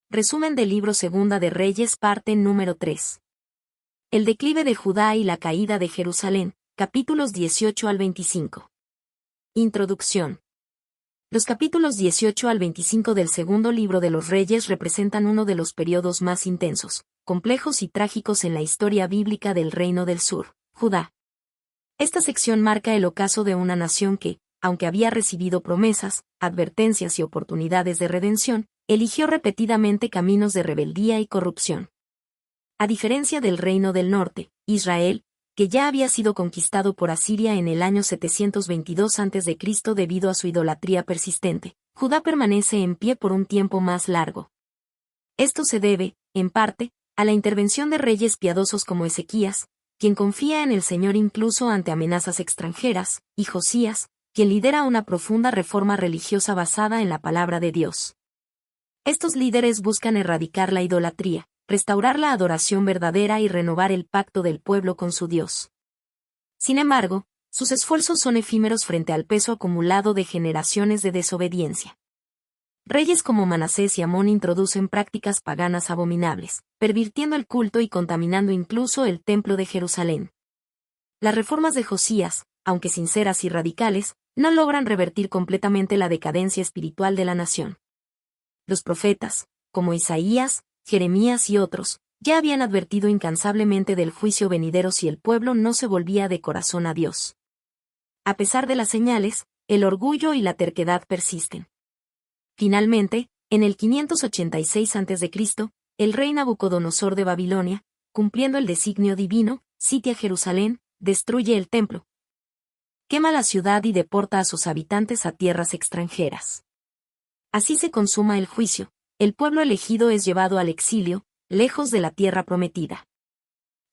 Resumen del libro Segunda de Reyes, parte número 3. El declive de Judá y la caída de Jerusalén, capítulos 18 al 25. Introducción. Los capítulos 18 al 25 del segundo libro de los Reyes representan uno de los periodos más intensos, complejos y trágicos en la historia bíblica del Reino del Sur, Judá. Esta sección marca el ocaso de una nación que, aunque había recibido promesas, advertencias y oportunidades de redención, eligió repetidamente caminos de rebeldía y corrupción. A diferencia del Reino del Norte, Israel, que ya había sido conquistado por Asiria en el año 722 a.C. debido a su idolatría persistente, Judá permanece en pie por un tiempo más largo. Esto se debe, en parte, a la intervención de reyes piadosos como Ezequías, quien confía en el Señor incluso ante amenazas extranjeras, y Josías, quien lidera una profunda reforma religiosa basada en la palabra de Dios. Estos líderes buscan erradicar la idolatría, restaurar la adoración verdadera y renovar el pacto del pueblo con su Dios. Sin embargo, sus esfuerzos son efímeros frente al peso acumulado de generaciones de desobediencia. Reyes como Manasés y Amón introducen prácticas paganas abominables, pervirtiendo el culto y contaminando incluso el templo de Jerusalén. Las reformas de Josías, aunque sinceras y radicales, no logran revertir completamente la decadencia espiritual de la nación. Los profetas, como Isaías, Jeremías y otros, ya habían advertido incansablemente del juicio venidero si el pueblo no se volvía de corazón a Dios. A pesar de las señales, el orgullo y la terquedad persisten. Finalmente, en el 586 a.C., el rey Nabucodonosor de Babilonia, cumpliendo el designio divino, sitia Jerusalén, destruye el templo, quema la ciudad y deporta a sus habitantes a tierras extranjeras. Así se consuma el juicio, el pueblo elegido es llevado al exilio, lejos de la tierra prometida.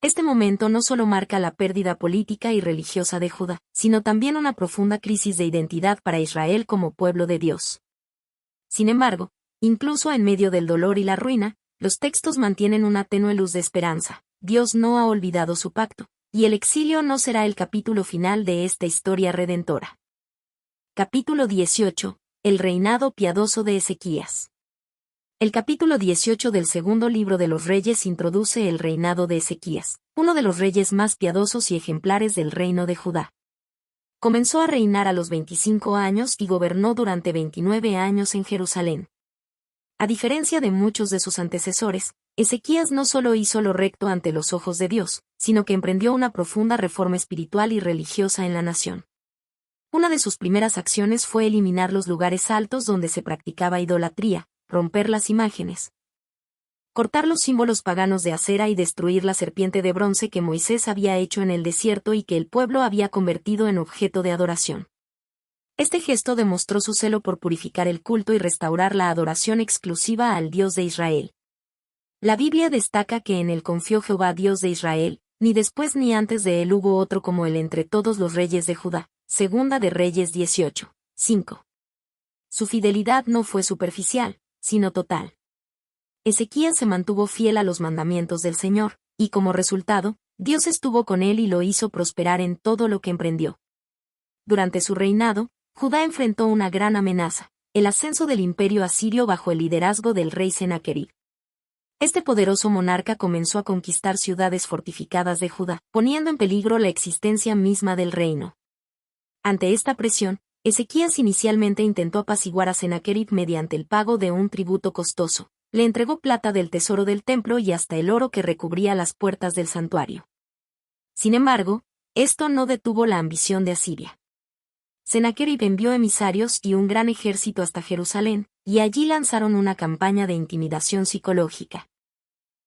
Este momento no solo marca la pérdida política y religiosa de Judá, sino también una profunda crisis de identidad para Israel como pueblo de Dios. Sin embargo, incluso en medio del dolor y la ruina, los textos mantienen una tenue luz de esperanza. Dios no ha olvidado su pacto, y el exilio no será el capítulo final de esta historia redentora. Capítulo 18. El reinado piadoso de Ezequías. El capítulo 18 del segundo libro de los Reyes introduce el reinado de Ezequías, uno de los reyes más piadosos y ejemplares del reino de Judá. Comenzó a reinar a los 25 años y gobernó durante 29 años en Jerusalén. A diferencia de muchos de sus antecesores, Ezequías no solo hizo lo recto ante los ojos de Dios, sino que emprendió una profunda reforma espiritual y religiosa en la nación. Una de sus primeras acciones fue eliminar los lugares altos donde se practicaba idolatría, romper las imágenes, cortar los símbolos paganos de acera y destruir la serpiente de bronce que Moisés había hecho en el desierto y que el pueblo había convertido en objeto de adoración. Este gesto demostró su celo por purificar el culto y restaurar la adoración exclusiva al Dios de Israel. La Biblia destaca que en él confió Jehová Dios de Israel, ni después ni antes de él hubo otro como él entre todos los reyes de Judá. Segunda de Reyes 18, 5. Su fidelidad no fue superficial, sino total. Ezequías se mantuvo fiel a los mandamientos del Señor, y como resultado, Dios estuvo con él y lo hizo prosperar en todo lo que emprendió. Durante su reinado, Judá enfrentó una gran amenaza, el ascenso del imperio asirio bajo el liderazgo del rey Senaquerib. Este poderoso monarca comenzó a conquistar ciudades fortificadas de Judá, poniendo en peligro la existencia misma del reino. Ante esta presión, Ezequías inicialmente intentó apaciguar a Senaquerib mediante el pago de un tributo costoso. Le entregó plata del tesoro del templo y hasta el oro que recubría las puertas del santuario. Sin embargo, esto no detuvo la ambición de Asiria. Senaquerib envió emisarios y un gran ejército hasta Jerusalén, y allí lanzaron una campaña de intimidación psicológica.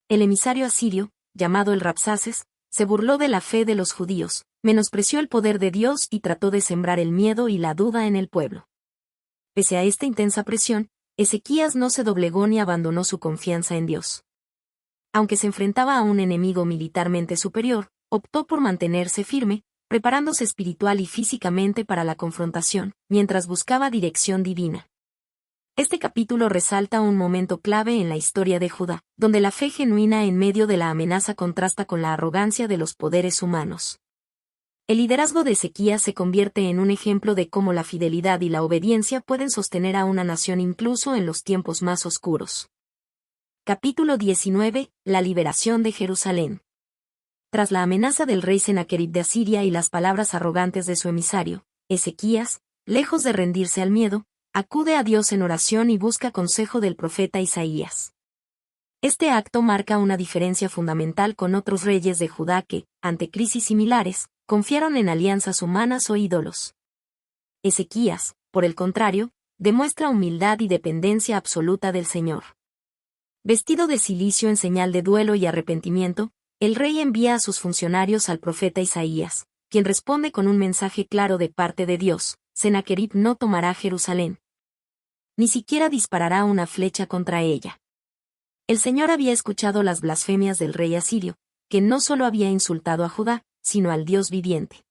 El emisario asirio, llamado el Rabsaces, se burló de la fe de los judíos, menospreció el poder de Dios y trató de sembrar el miedo y la duda en el pueblo. Pese a esta intensa presión, Ezequías no se doblegó ni abandonó su confianza en Dios. Aunque se enfrentaba a un enemigo militarmente superior, optó por mantenerse firme, preparándose espiritual y físicamente para la confrontación, mientras buscaba dirección divina. Este capítulo resalta un momento clave en la historia de Judá, donde la fe genuina en medio de la amenaza contrasta con la arrogancia de los poderes humanos. El liderazgo de Ezequías se convierte en un ejemplo de cómo la fidelidad y la obediencia pueden sostener a una nación incluso en los tiempos más oscuros. Capítulo 19. La liberación de Jerusalén. Tras la amenaza del rey Sennacherib de Asiria y las palabras arrogantes de su emisario, Ezequías, lejos de rendirse al miedo, acude a Dios en oración y busca consejo del profeta Isaías. Este acto marca una diferencia fundamental con otros reyes de Judá que, ante crisis similares, confiaron en alianzas humanas o ídolos. Ezequías, por el contrario, demuestra humildad y dependencia absoluta del Señor. Vestido de cilicio en señal de duelo y arrepentimiento, el rey envía a sus funcionarios al profeta Isaías, quien responde con un mensaje claro de parte de Dios: Sennacherib no tomará Jerusalén. Ni siquiera disparará una flecha contra ella. El Señor había escuchado las blasfemias del rey asirio, que no solo había insultado a Judá, sino al Dios viviente.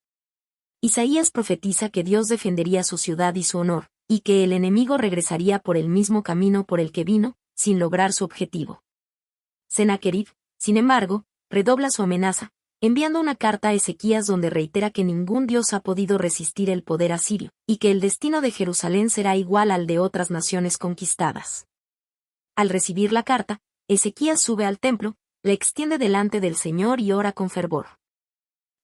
Isaías profetiza que Dios defendería su ciudad y su honor, y que el enemigo regresaría por el mismo camino por el que vino, sin lograr su objetivo. Sennacherib, sin embargo, redobla su amenaza, enviando una carta a Ezequías donde reitera que ningún dios ha podido resistir el poder asirio, y que el destino de Jerusalén será igual al de otras naciones conquistadas. Al recibir la carta, Ezequías sube al templo, la extiende delante del Señor y ora con fervor.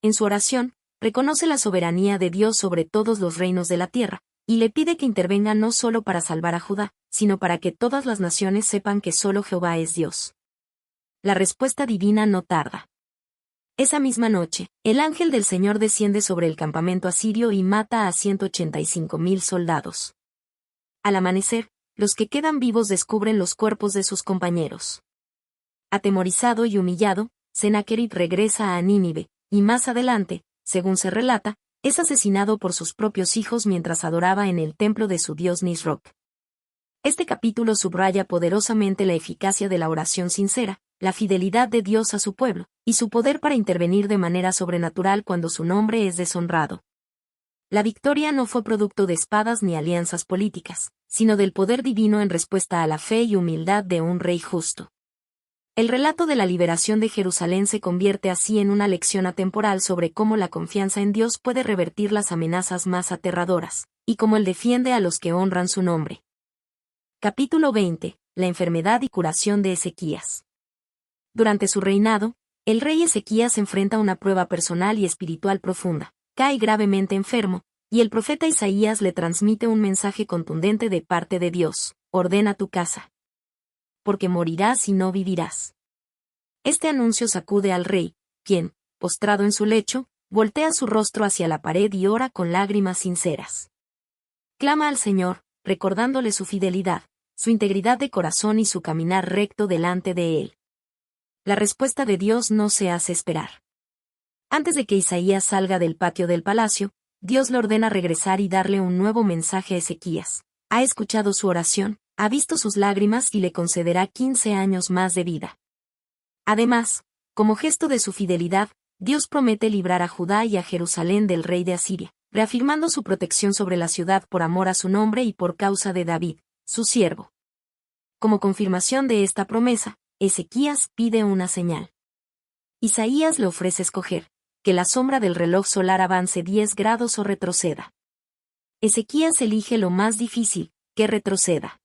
En su oración, reconoce la soberanía de Dios sobre todos los reinos de la tierra, y le pide que intervenga no solo para salvar a Judá, sino para que todas las naciones sepan que solo Jehová es Dios. La respuesta divina no tarda. Esa misma noche, el ángel del Señor desciende sobre el campamento asirio y mata a 185,000 soldados. Al amanecer, los que quedan vivos descubren los cuerpos de sus compañeros. Atemorizado y humillado, Sennacherib regresa a Nínive, y más adelante, según se relata, es asesinado por sus propios hijos mientras adoraba en el templo de su dios Nisroch. Este capítulo subraya poderosamente la eficacia de la oración sincera, la fidelidad de Dios a su pueblo, y su poder para intervenir de manera sobrenatural cuando su nombre es deshonrado. La victoria no fue producto de espadas ni alianzas políticas, sino del poder divino en respuesta a la fe y humildad de un rey justo. El relato de la liberación de Jerusalén se convierte así en una lección atemporal sobre cómo la confianza en Dios puede revertir las amenazas más aterradoras, y cómo Él defiende a los que honran su nombre. Capítulo 20. La enfermedad y curación de Ezequías. Durante su reinado, el rey Ezequías enfrenta una prueba personal y espiritual profunda, cae gravemente enfermo, y el profeta Isaías le transmite un mensaje contundente de parte de Dios: ordena tu casa, porque morirás y no vivirás. Este anuncio sacude al rey, quien, postrado en su lecho, voltea su rostro hacia la pared y ora con lágrimas sinceras. Clama al Señor, recordándole su fidelidad, su integridad de corazón y su caminar recto delante de él. La respuesta de Dios no se hace esperar. Antes de que Isaías salga del patio del palacio, Dios le ordena regresar y darle un nuevo mensaje a Ezequías. Ha escuchado su oración, ha visto sus lágrimas y le concederá 15 años más de vida. Además, como gesto de su fidelidad, Dios promete librar a Judá y a Jerusalén del rey de Asiria, reafirmando su protección sobre la ciudad por amor a su nombre y por causa de David, su siervo. Como confirmación de esta promesa, Ezequías pide una señal. Isaías le ofrece escoger: que la sombra del reloj solar avance 10 grados o retroceda. Ezequías elige lo más difícil: que retroceda.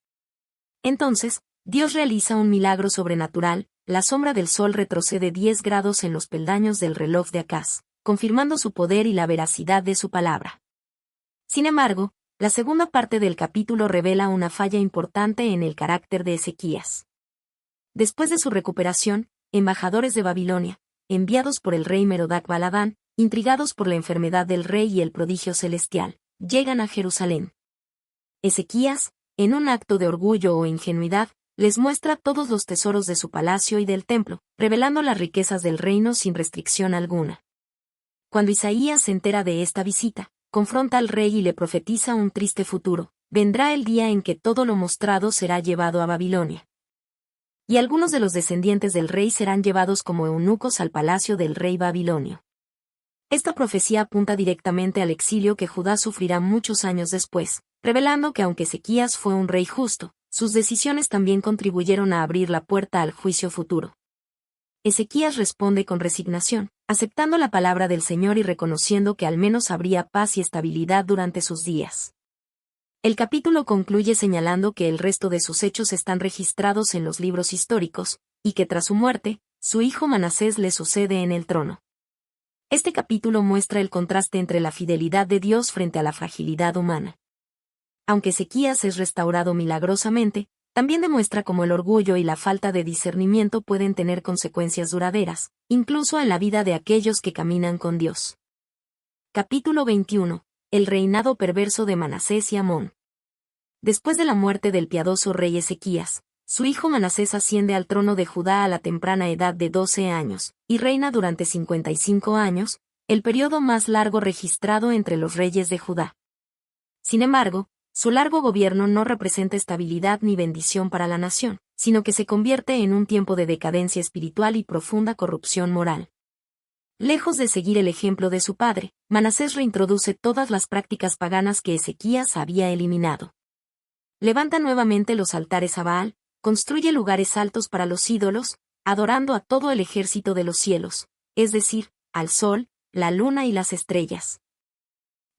Entonces, Dios realiza un milagro sobrenatural: la sombra del sol retrocede 10 grados en los peldaños del reloj de Acaz, confirmando su poder y la veracidad de su palabra. Sin embargo, la segunda parte del capítulo revela una falla importante en el carácter de Ezequías. Después de su recuperación, embajadores de Babilonia, enviados por el rey Merodach Baladán, intrigados por la enfermedad del rey y el prodigio celestial, llegan a Jerusalén. Ezequías, en un acto de orgullo o ingenuidad, les muestra todos los tesoros de su palacio y del templo, revelando las riquezas del reino sin restricción alguna. Cuando Isaías se entera de esta visita, confronta al rey y le profetiza un triste futuro: vendrá el día en que todo lo mostrado será llevado a Babilonia. Y algunos de los descendientes del rey serán llevados como eunucos al palacio del rey babilonio. Esta profecía apunta directamente al exilio que Judá sufrirá muchos años después, revelando que aunque Ezequías fue un rey justo, sus decisiones también contribuyeron a abrir la puerta al juicio futuro. Ezequías responde con resignación, aceptando la palabra del Señor y reconociendo que al menos habría paz y estabilidad durante sus días. El capítulo concluye señalando que el resto de sus hechos están registrados en los libros históricos, y que tras su muerte, su hijo Manasés le sucede en el trono. Este capítulo muestra el contraste entre la fidelidad de Dios frente a la fragilidad humana. Aunque Ezequías es restaurado milagrosamente, también demuestra cómo el orgullo y la falta de discernimiento pueden tener consecuencias duraderas, incluso en la vida de aquellos que caminan con Dios. Capítulo 21. El reinado perverso de Manasés y Amón. Después de la muerte del piadoso rey Ezequías, su hijo Manasés asciende al trono de Judá a la temprana edad de 12 años, y reina durante 55 años, el periodo más largo registrado entre los reyes de Judá. Sin embargo, su largo gobierno no representa estabilidad ni bendición para la nación, sino que se convierte en un tiempo de decadencia espiritual y profunda corrupción moral. Lejos de seguir el ejemplo de su padre, Manasés reintroduce todas las prácticas paganas que Ezequías había eliminado. Levanta nuevamente los altares a Baal, construye lugares altos para los ídolos, adorando a todo el ejército de los cielos, es decir, al sol, la luna y las estrellas.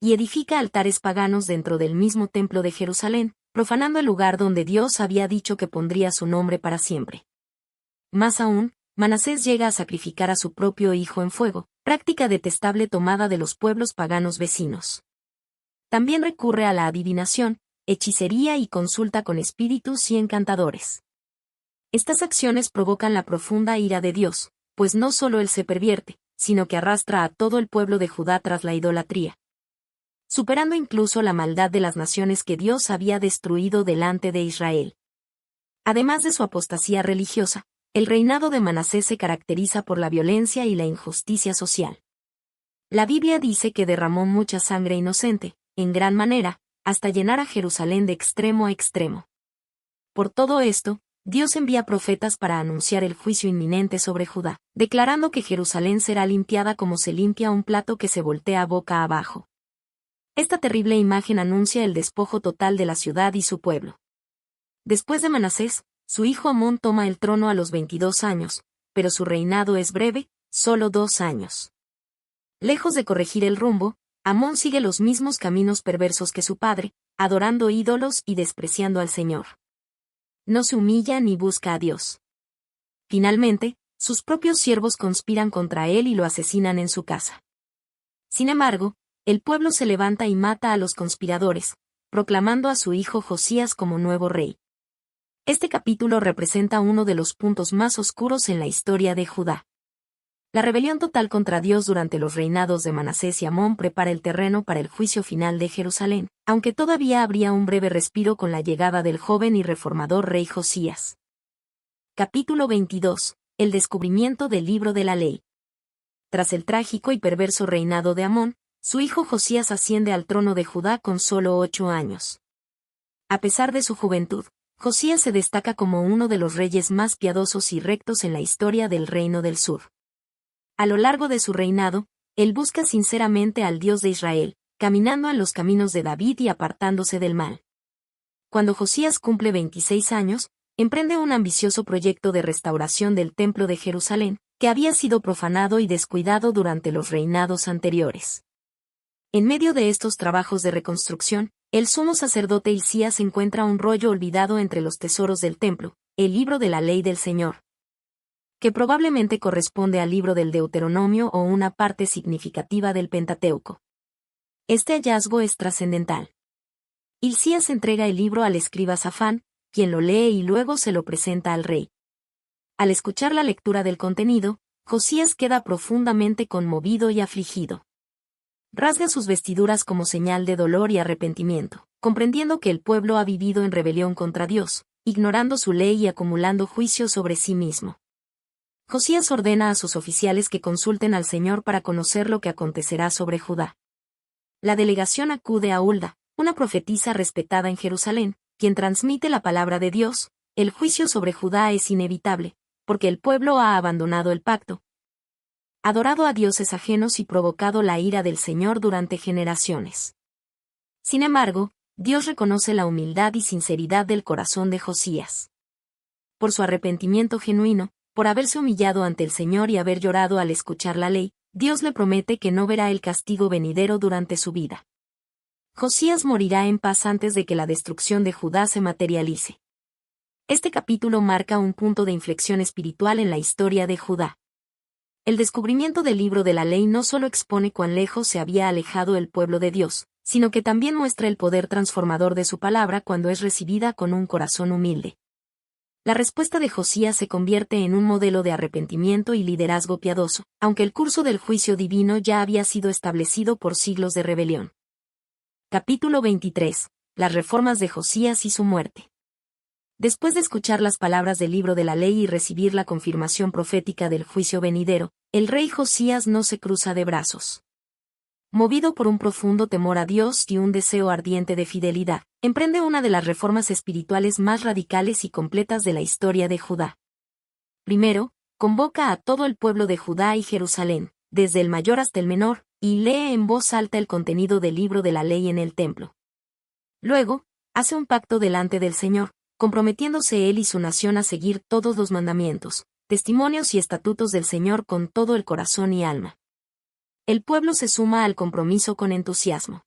Y edifica altares paganos dentro del mismo templo de Jerusalén, profanando el lugar donde Dios había dicho que pondría su nombre para siempre. Más aún, Manasés llega a sacrificar a su propio hijo en fuego, práctica detestable tomada de los pueblos paganos vecinos. También recurre a la adivinación, hechicería y consulta con espíritus y encantadores. Estas acciones provocan la profunda ira de Dios, pues no solo él se pervierte, sino que arrastra a todo el pueblo de Judá tras la idolatría, superando incluso la maldad de las naciones que Dios había destruido delante de Israel. Además de su apostasía religiosa, el reinado de Manasés se caracteriza por la violencia y la injusticia social. La Biblia dice que derramó mucha sangre inocente, en gran manera, hasta llenar a Jerusalén de extremo a extremo. Por todo esto, Dios envía profetas para anunciar el juicio inminente sobre Judá, declarando que Jerusalén será limpiada como se limpia un plato que se voltea boca abajo. Esta terrible imagen anuncia el despojo total de la ciudad y su pueblo. Después de Manasés, su hijo Amón toma el trono a los 22 años, pero su reinado es breve, solo 2 años. Lejos de corregir el rumbo, Amón sigue los mismos caminos perversos que su padre, adorando ídolos y despreciando al Señor. No se humilla ni busca a Dios. Finalmente, sus propios siervos conspiran contra él y lo asesinan en su casa. Sin embargo, el pueblo se levanta y mata a los conspiradores, proclamando a su hijo Josías como nuevo rey. Este capítulo representa uno de los puntos más oscuros en la historia de Judá. La rebelión total contra Dios durante los reinados de Manasés y Amón prepara el terreno para el juicio final de Jerusalén, aunque todavía habría un breve respiro con la llegada del joven y reformador rey Josías. Capítulo 22. El descubrimiento del libro de la ley. Tras el trágico y perverso reinado de Amón, su hijo Josías asciende al trono de Judá con solo 8 años. A pesar de su juventud, Josías se destaca como uno de los reyes más piadosos y rectos en la historia del Reino del Sur. A lo largo de su reinado, él busca sinceramente al Dios de Israel, caminando en los caminos de David y apartándose del mal. Cuando Josías cumple 26 años, emprende un ambicioso proyecto de restauración del Templo de Jerusalén, que había sido profanado y descuidado durante los reinados anteriores. En medio de estos trabajos de reconstrucción, el sumo sacerdote Hilcías encuentra un rollo olvidado entre los tesoros del templo, el libro de la ley del Señor, que probablemente corresponde al libro del Deuteronomio o una parte significativa del Pentateuco. Este hallazgo es trascendental. Hilcías entrega el libro al escriba Safán, quien lo lee y luego se lo presenta al rey. Al escuchar la lectura del contenido, Josías queda profundamente conmovido y afligido. Rasga sus vestiduras como señal de dolor y arrepentimiento, comprendiendo que el pueblo ha vivido en rebelión contra Dios, ignorando su ley y acumulando juicio sobre sí mismo. Josías ordena a sus oficiales que consulten al Señor para conocer lo que acontecerá sobre Judá. La delegación acude a Hulda, una profetisa respetada en Jerusalén, quien transmite la palabra de Dios. El juicio sobre Judá es inevitable, porque el pueblo ha abandonado el pacto, adorado a dioses ajenos y provocado la ira del Señor durante generaciones. Sin embargo, Dios reconoce la humildad y sinceridad del corazón de Josías. Por su arrepentimiento genuino, por haberse humillado ante el Señor y haber llorado al escuchar la ley, Dios le promete que no verá el castigo venidero durante su vida. Josías morirá en paz antes de que la destrucción de Judá se materialice. Este capítulo marca un punto de inflexión espiritual en la historia de Judá. El descubrimiento del libro de la ley no solo expone cuán lejos se había alejado el pueblo de Dios, sino que también muestra el poder transformador de su palabra cuando es recibida con un corazón humilde. La respuesta de Josías se convierte en un modelo de arrepentimiento y liderazgo piadoso, aunque el curso del juicio divino ya había sido establecido por siglos de rebelión. Capítulo 23. Las reformas de Josías y su muerte. Después de escuchar las palabras del libro de la ley y recibir la confirmación profética del juicio venidero, el rey Josías no se cruza de brazos. Movido por un profundo temor a Dios y un deseo ardiente de fidelidad, emprende una de las reformas espirituales más radicales y completas de la historia de Judá. Primero, convoca a todo el pueblo de Judá y Jerusalén, desde el mayor hasta el menor, y lee en voz alta el contenido del libro de la ley en el templo. Luego, hace un pacto delante del Señor, comprometiéndose él y su nación a seguir todos los mandamientos, testimonios y estatutos del Señor con todo el corazón y alma. El pueblo se suma al compromiso con entusiasmo.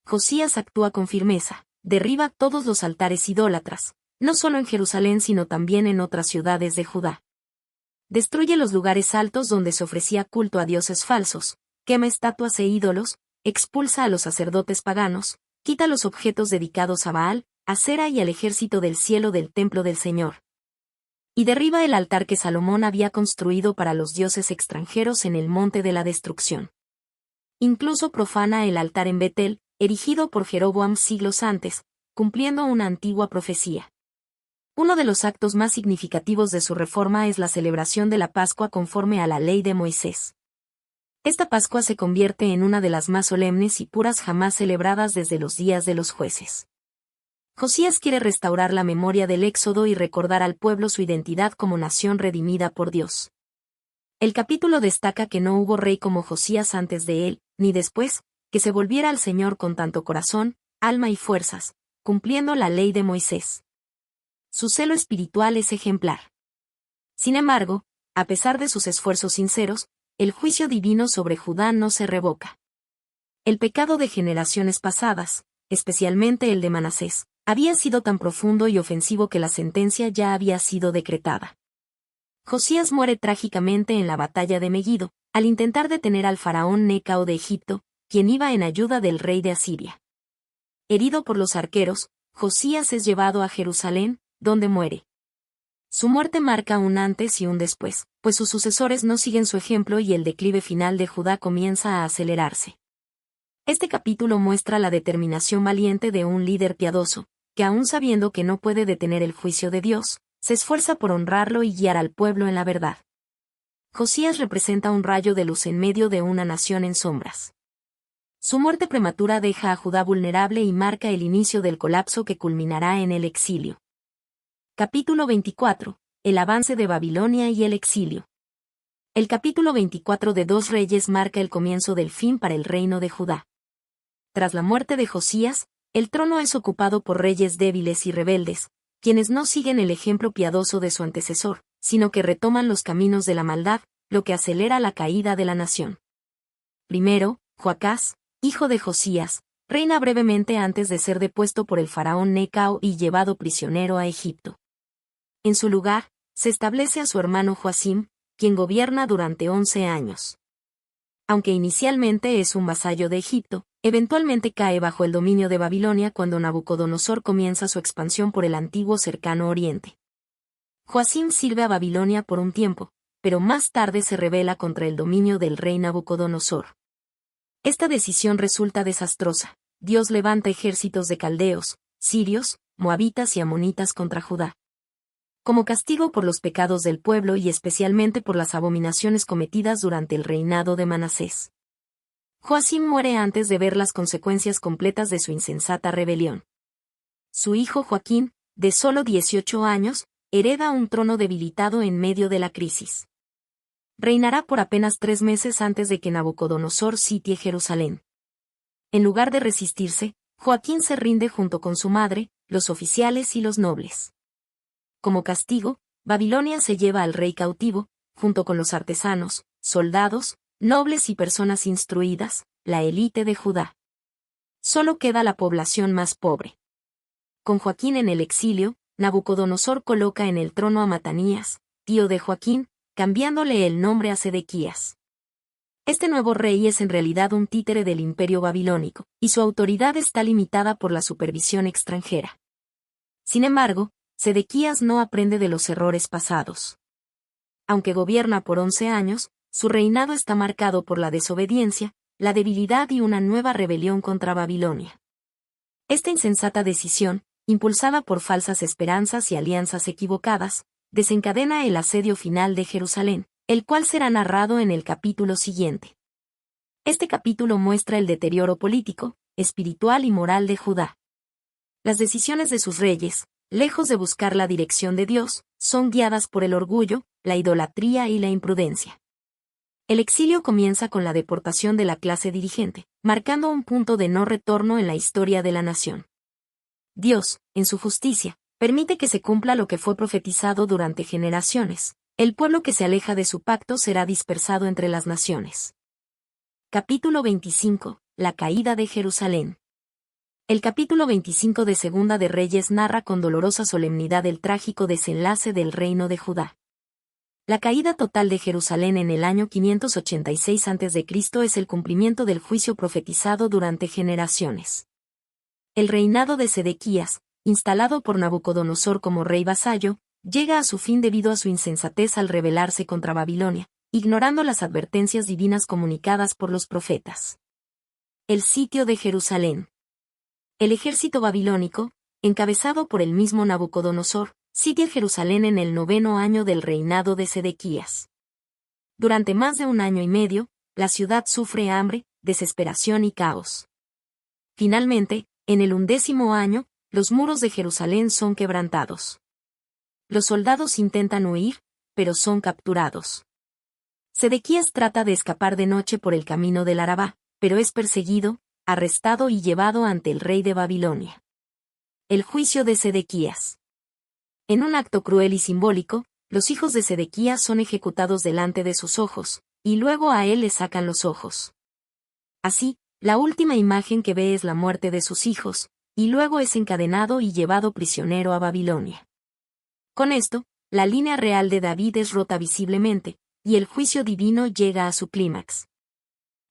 Josías actúa con firmeza, derriba todos los altares idólatras, no solo en Jerusalén sino también en otras ciudades de Judá. Destruye los lugares altos donde se ofrecía culto a dioses falsos, quema estatuas e ídolos, expulsa a los sacerdotes paganos, quita los objetos dedicados a Baal, Acera y al ejército del cielo del templo del Señor. Y derriba el altar que Salomón había construido para los dioses extranjeros en el monte de la destrucción. Incluso profana el altar en Betel, erigido por Jeroboam siglos antes, cumpliendo una antigua profecía. Uno de los actos más significativos de su reforma es la celebración de la Pascua conforme a la ley de Moisés. Esta Pascua se convierte en una de las más solemnes y puras jamás celebradas desde los días de los jueces. Josías quiere restaurar la memoria del Éxodo y recordar al pueblo su identidad como nación redimida por Dios. El capítulo destaca que no hubo rey como Josías antes de él, ni después, que se volviera al Señor con tanto corazón, alma y fuerzas, cumpliendo la ley de Moisés. Su celo espiritual es ejemplar. Sin embargo, a pesar de sus esfuerzos sinceros, el juicio divino sobre Judá no se revoca. El pecado de generaciones pasadas, especialmente el de Manasés, había sido tan profundo y ofensivo que la sentencia ya había sido decretada. Josías muere trágicamente en la batalla de Megido, al intentar detener al faraón Necao de Egipto, quien iba en ayuda del rey de Asiria. Herido por los arqueros, Josías es llevado a Jerusalén, donde muere. Su muerte marca un antes y un después, pues sus sucesores no siguen su ejemplo y el declive final de Judá comienza a acelerarse. Este capítulo muestra la determinación valiente de un líder piadoso, que aun sabiendo que no puede detener el juicio de Dios, se esfuerza por honrarlo y guiar al pueblo en la verdad. Josías representa un rayo de luz en medio de una nación en sombras. Su muerte prematura deja a Judá vulnerable y marca el inicio del colapso que culminará en el exilio. Capítulo 24. El avance de Babilonia y el exilio. El capítulo 24 de Dos Reyes marca el comienzo del fin para el reino de Judá. Tras la muerte de Josías, el trono es ocupado por reyes débiles y rebeldes, quienes no siguen el ejemplo piadoso de su antecesor, sino que retoman los caminos de la maldad, lo que acelera la caída de la nación. Primero, Joacás, hijo de Josías, reina brevemente antes de ser depuesto por el faraón Necao y llevado prisionero a Egipto. En su lugar, se establece a su hermano Joacim, quien gobierna durante 11 años. Aunque inicialmente es un vasallo de Egipto, eventualmente cae bajo el dominio de Babilonia cuando Nabucodonosor comienza su expansión por el antiguo cercano oriente. Joacim sirve a Babilonia por un tiempo, pero más tarde se rebela contra el dominio del rey Nabucodonosor. Esta decisión resulta desastrosa. Dios levanta ejércitos de caldeos, sirios, moabitas y amonitas contra Judá. Como castigo por los pecados del pueblo y especialmente por las abominaciones cometidas durante el reinado de Manasés. Joacim muere antes de ver las consecuencias completas de su insensata rebelión. Su hijo Joaquín, de solo 18 años, hereda un trono debilitado en medio de la crisis. Reinará por apenas 3 meses antes de que Nabucodonosor sitie Jerusalén. En lugar de resistirse, Joaquín se rinde junto con su madre, los oficiales y los nobles. Como castigo, Babilonia se lleva al rey cautivo, junto con los artesanos, soldados, nobles y personas instruidas, la élite de Judá. Solo queda la población más pobre. Con Joaquín en el exilio, Nabucodonosor coloca en el trono a Matanías, tío de Joaquín, cambiándole el nombre a Sedequías. Este nuevo rey es en realidad un títere del imperio babilónico, y su autoridad está limitada por la supervisión extranjera. Sin embargo, Sedequías no aprende de los errores pasados. Aunque gobierna por 11 años, su reinado está marcado por la desobediencia, la debilidad y una nueva rebelión contra Babilonia. Esta insensata decisión, impulsada por falsas esperanzas y alianzas equivocadas, desencadena el asedio final de Jerusalén, el cual será narrado en el capítulo siguiente. Este capítulo muestra el deterioro político, espiritual y moral de Judá. Las decisiones de sus reyes, lejos de buscar la dirección de Dios, son guiadas por el orgullo, la idolatría y la imprudencia. El exilio comienza con la deportación de la clase dirigente, marcando un punto de no retorno en la historia de la nación. Dios, en su justicia, permite que se cumpla lo que fue profetizado durante generaciones. El pueblo que se aleja de su pacto será dispersado entre las naciones. Capítulo 25. La caída de Jerusalén. El capítulo 25 de Segunda de Reyes narra con dolorosa solemnidad el trágico desenlace del reino de Judá. La caída total de Jerusalén en el año 586 a.C. es el cumplimiento del juicio profetizado durante generaciones. El reinado de Sedequías, instalado por Nabucodonosor como rey vasallo, llega a su fin debido a su insensatez al rebelarse contra Babilonia, ignorando las advertencias divinas comunicadas por los profetas. El sitio de Jerusalén. El ejército babilónico, encabezado por el mismo Nabucodonosor, sitia Jerusalén en el 9º año del reinado de Sedequías. Durante más de 1 año y medio, la ciudad sufre hambre, desesperación y caos. Finalmente, en el 11º año, los muros de Jerusalén son quebrantados. Los soldados intentan huir, pero son capturados. Sedequías trata de escapar de noche por el camino del Arabá, pero es perseguido, arrestado y llevado ante el rey de Babilonia. El juicio de Sedequías. En un acto cruel y simbólico, los hijos de Sedequías son ejecutados delante de sus ojos, y luego a él le sacan los ojos. Así, la última imagen que ve es la muerte de sus hijos, y luego es encadenado y llevado prisionero a Babilonia. Con esto, la línea real de David es rota visiblemente, y el juicio divino llega a su clímax.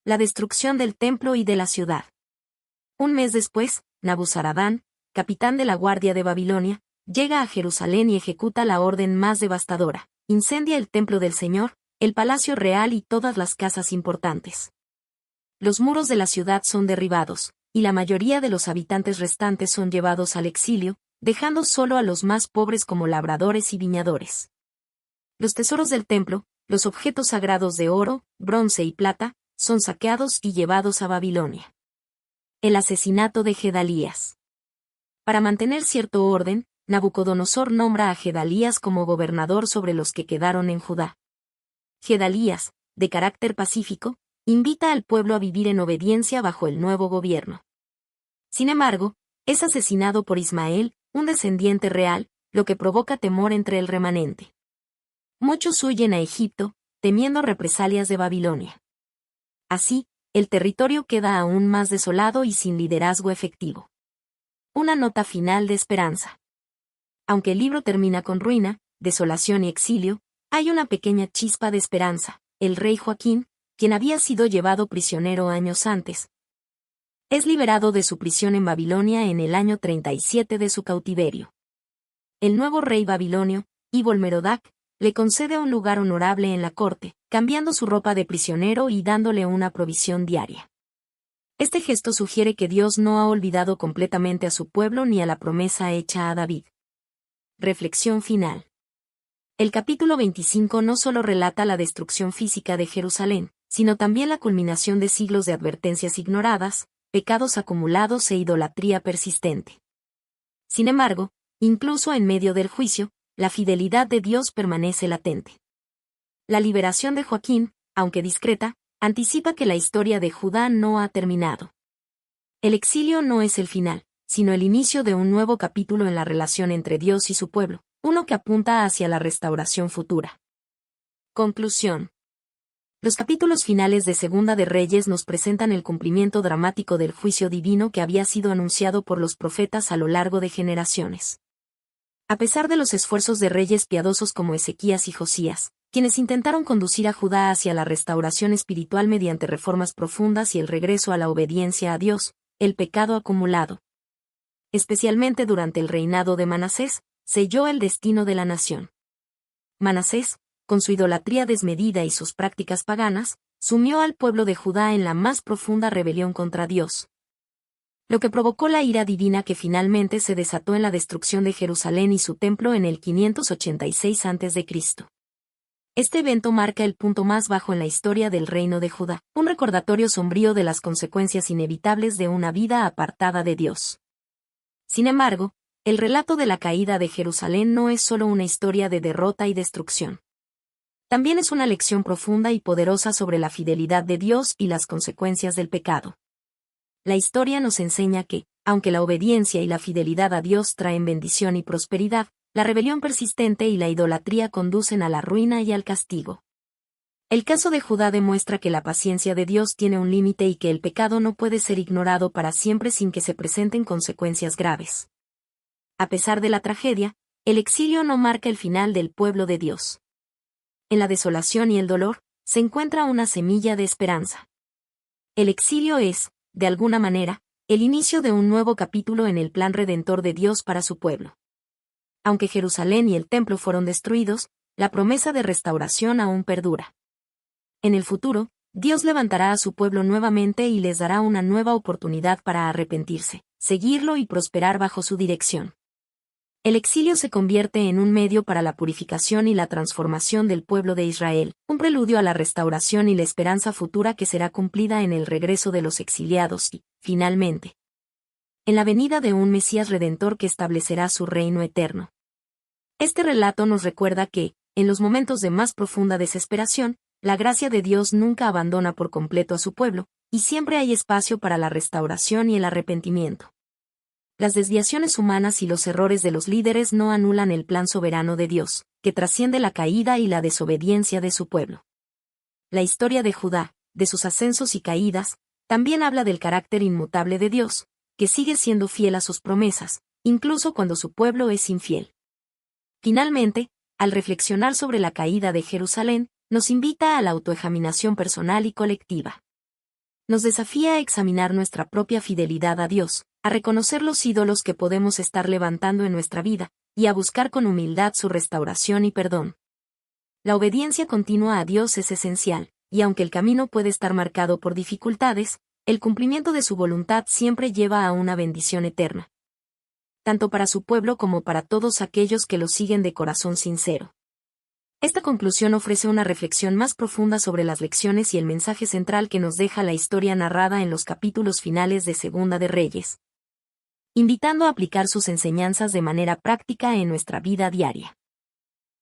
La destrucción del templo y de la ciudad. Un mes después, Nabuzaradán, capitán de la guardia de Babilonia, llega a Jerusalén y ejecuta la orden más devastadora: incendia el templo del Señor, el palacio real y todas las casas importantes. Los muros de la ciudad son derribados, y la mayoría de los habitantes restantes son llevados al exilio, dejando solo a los más pobres como labradores y viñadores. Los tesoros del templo, los objetos sagrados de oro, bronce y plata, son saqueados y llevados a Babilonia. El asesinato de Gedalías. Para mantener cierto orden, Nabucodonosor nombra a Gedalías como gobernador sobre los que quedaron en Judá. Gedalías, de carácter pacífico, invita al pueblo a vivir en obediencia bajo el nuevo gobierno. Sin embargo, es asesinado por Ismael, un descendiente real, lo que provoca temor entre el remanente. Muchos huyen a Egipto, temiendo represalias de Babilonia. Así, el territorio queda aún más desolado y sin liderazgo efectivo. Una nota final de esperanza. Aunque el libro termina con ruina, desolación y exilio, hay una pequeña chispa de esperanza: el rey Joaquín, quien había sido llevado prisionero años antes, es liberado de su prisión en Babilonia en el año 37 de su cautiverio. El nuevo rey babilonio, Evil-Merodach, le concede un lugar honorable en la corte, cambiando su ropa de prisionero y dándole una provisión diaria. Este gesto sugiere que Dios no ha olvidado completamente a su pueblo ni a la promesa hecha a David. Reflexión final. El capítulo 25 no solo relata la destrucción física de Jerusalén, sino también la culminación de siglos de advertencias ignoradas, pecados acumulados e idolatría persistente. Sin embargo, incluso en medio del juicio, la fidelidad de Dios permanece latente. La liberación de Joaquín, aunque discreta, anticipa que la historia de Judá no ha terminado. El exilio no es el final, sino el inicio de un nuevo capítulo en la relación entre Dios y su pueblo, uno que apunta hacia la restauración futura. Conclusión. Los capítulos finales de Segunda de Reyes nos presentan el cumplimiento dramático del juicio divino que había sido anunciado por los profetas a lo largo de generaciones. A pesar de los esfuerzos de reyes piadosos como Ezequías y Josías, quienes intentaron conducir a Judá hacia la restauración espiritual mediante reformas profundas y el regreso a la obediencia a Dios, el pecado acumulado, especialmente durante el reinado de Manasés, selló el destino de la nación. Manasés, con su idolatría desmedida y sus prácticas paganas, sumió al pueblo de Judá en la más profunda rebelión contra Dios, lo que provocó la ira divina que finalmente se desató en la destrucción de Jerusalén y su templo en el 586 a.C. Este evento marca el punto más bajo en la historia del reino de Judá, un recordatorio sombrío de las consecuencias inevitables de una vida apartada de Dios. Sin embargo, el relato de la caída de Jerusalén no es solo una historia de derrota y destrucción. También es una lección profunda y poderosa sobre la fidelidad de Dios y las consecuencias del pecado. La historia nos enseña que, aunque la obediencia y la fidelidad a Dios traen bendición y prosperidad, la rebelión persistente y la idolatría conducen a la ruina y al castigo. El caso de Judá demuestra que la paciencia de Dios tiene un límite y que el pecado no puede ser ignorado para siempre sin que se presenten consecuencias graves. A pesar de la tragedia, el exilio no marca el final del pueblo de Dios. En la desolación y el dolor, se encuentra una semilla de esperanza. El exilio es, de alguna manera, el inicio de un nuevo capítulo en el plan redentor de Dios para su pueblo. Aunque Jerusalén y el templo fueron destruidos, la promesa de restauración aún perdura. En el futuro, Dios levantará a su pueblo nuevamente y les dará una nueva oportunidad para arrepentirse, seguirlo y prosperar bajo su dirección. El exilio se convierte en un medio para la purificación y la transformación del pueblo de Israel, un preludio a la restauración y la esperanza futura que será cumplida en el regreso de los exiliados y, finalmente, en la venida de un Mesías redentor que establecerá su reino eterno. Este relato nos recuerda que, en los momentos de más profunda desesperación, la gracia de Dios nunca abandona por completo a su pueblo, y siempre hay espacio para la restauración y el arrepentimiento. Las desviaciones humanas y los errores de los líderes no anulan el plan soberano de Dios, que trasciende la caída y la desobediencia de su pueblo. La historia de Judá, de sus ascensos y caídas, también habla del carácter inmutable de Dios, que sigue siendo fiel a sus promesas, incluso cuando su pueblo es infiel. Finalmente, al reflexionar sobre la caída de Jerusalén, nos invita a la autoexaminación personal y colectiva. Nos desafía a examinar nuestra propia fidelidad a Dios, a reconocer los ídolos que podemos estar levantando en nuestra vida, y a buscar con humildad su restauración y perdón. La obediencia continua a Dios es esencial, y aunque el camino puede estar marcado por dificultades, el cumplimiento de su voluntad siempre lleva a una bendición eterna, tanto para su pueblo como para todos aquellos que lo siguen de corazón sincero. Esta conclusión ofrece una reflexión más profunda sobre las lecciones y el mensaje central que nos deja la historia narrada en los capítulos finales de Segunda de Reyes, invitando a aplicar sus enseñanzas de manera práctica en nuestra vida diaria.